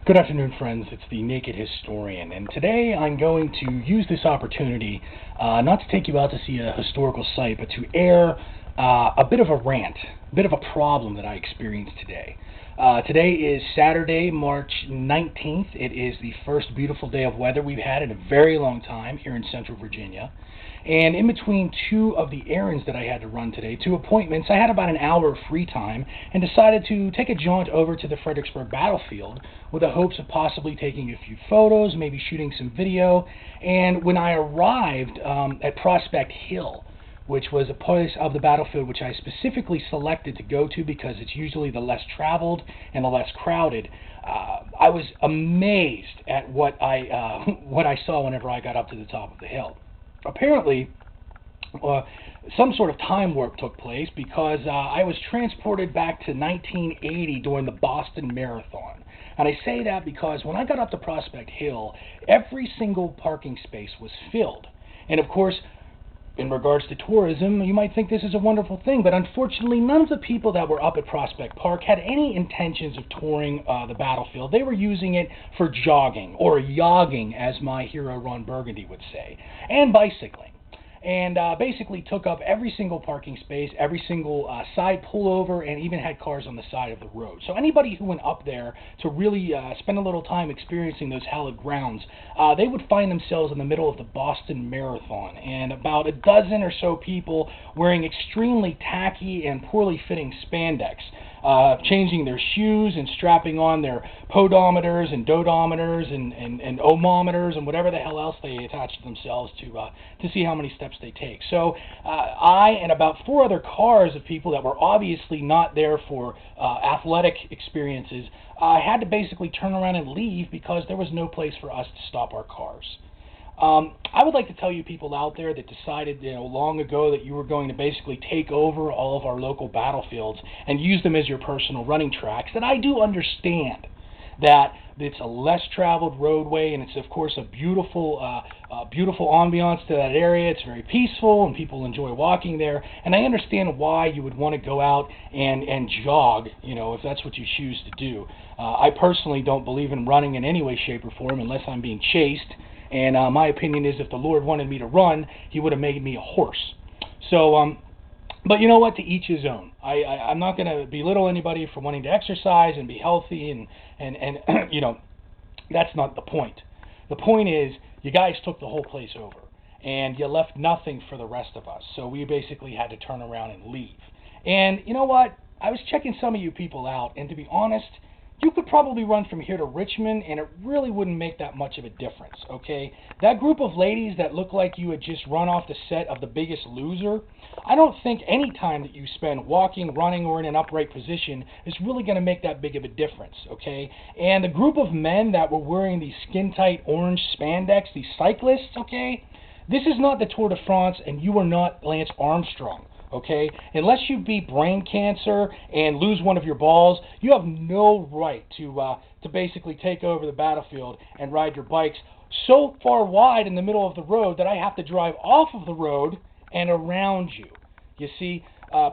Good afternoon, friends. It's the Naked Historian, and today I'm going to use this opportunity not to take you out to see a historical site, but to air a bit of a rant, a bit of a problem that I experienced today. Today is Saturday, March 19th. It is the first beautiful day of weather we've had in a very long time here in Central Virginia. And in between two of the errands that I had to run today, two appointments, I had about an hour of free time and decided to take a jaunt over to the Fredericksburg battlefield with the hopes of possibly taking a few photos, maybe shooting some video. And when I arrived at Prospect Hill, which was a place of the battlefield which I specifically selected to go to because it's usually the less traveled and the less crowded, I was amazed at what I saw whenever I got up to the top of the hill. Apparently, some sort of time warp took place because I was transported back to 1980 during the Boston Marathon. And I say that because when I got up to Prospect Hill, every single parking space was filled. And of course, in regards to tourism, you might think this is a wonderful thing, but unfortunately none of the people that were up at Prospect Park had any intentions of touring the battlefield. They were using it for jogging, or yogging, as my hero Ron Burgundy would say, and bicycling. And basically took up every single parking space, every single side pullover, and even had cars on the side of the road. So anybody who went up there to really spend a little time experiencing those hallowed grounds, they would find themselves in the middle of the Boston Marathon, and about a dozen or so people wearing extremely tacky and poorly fitting spandex, changing their shoes and strapping on their podometers and dodometers and ohmometers and whatever the hell else they attach to themselves to see how many steps they take. So I and about four other cars of people that were obviously not there for athletic experiences had to basically turn around and leave because there was no place for us to stop our cars. I would like to tell you people out there that decided, long ago that you were going to basically take over all of our local battlefields and use them as your personal running tracks, that I do understand that it's a less traveled roadway, and it's of course a beautiful ambiance to that area. It's very peaceful and people enjoy walking there, and I understand why you would want to go out and jog, if that's what you choose to do. I personally don't believe in running in any way, shape, or form unless I'm being chased. And my opinion is if the Lord wanted me to run, he would have made me a horse. So, but you know what? To each his own. I'm not going to belittle anybody for wanting to exercise and be healthy, and that's not the point. The point is, you guys took the whole place over, and you left nothing for the rest of us. So we basically had to turn around and leave. And you know what? I was checking some of you people out, and to be honest, you could probably run from here to Richmond, and it really wouldn't make that much of a difference, okay? That group of ladies that look like you had just run off the set of The Biggest Loser, I don't think any time that you spend walking, running, or in an upright position is really going to make that big of a difference, okay? And the group of men that were wearing these skin-tight orange spandex, these cyclists, okay? This is not the Tour de France, and you are not Lance Armstrong. Okay, unless you beat brain cancer and lose one of your balls, you have no right to basically take over the battlefield and ride your bikes so far wide in the middle of the road that I have to drive off of the road and around you. You see,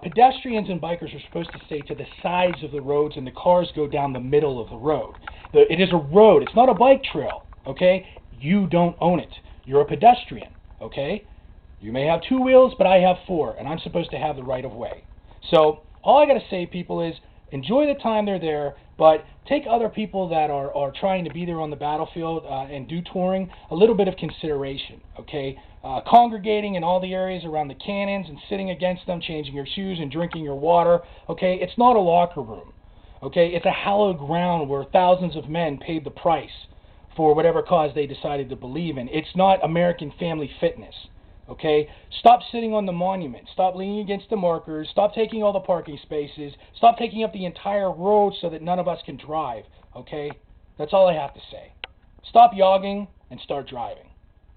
pedestrians and bikers are supposed to stay to the sides of the roads, and the cars go down the middle of the road. It is a road. It's not a bike trail. Okay, you don't own it. You're a pedestrian. Okay. You may have two wheels, but I have four, and I'm supposed to have the right of way. So all I got to say, people, is enjoy the time they're there, but take other people that are trying to be there on the battlefield and do touring a little bit of consideration, okay? Congregating in all the areas around the cannons and sitting against them, changing your shoes and drinking your water, okay? It's not a locker room, okay? It's a hallowed ground where thousands of men paid the price for whatever cause they decided to believe in. It's not American Family Fitness. Okay, stop sitting on the monument. Stop leaning against the markers. Stop taking all the parking spaces. Stop taking up the entire road so that none of us can drive. Okay, that's all I have to say. Stop yogging and start driving.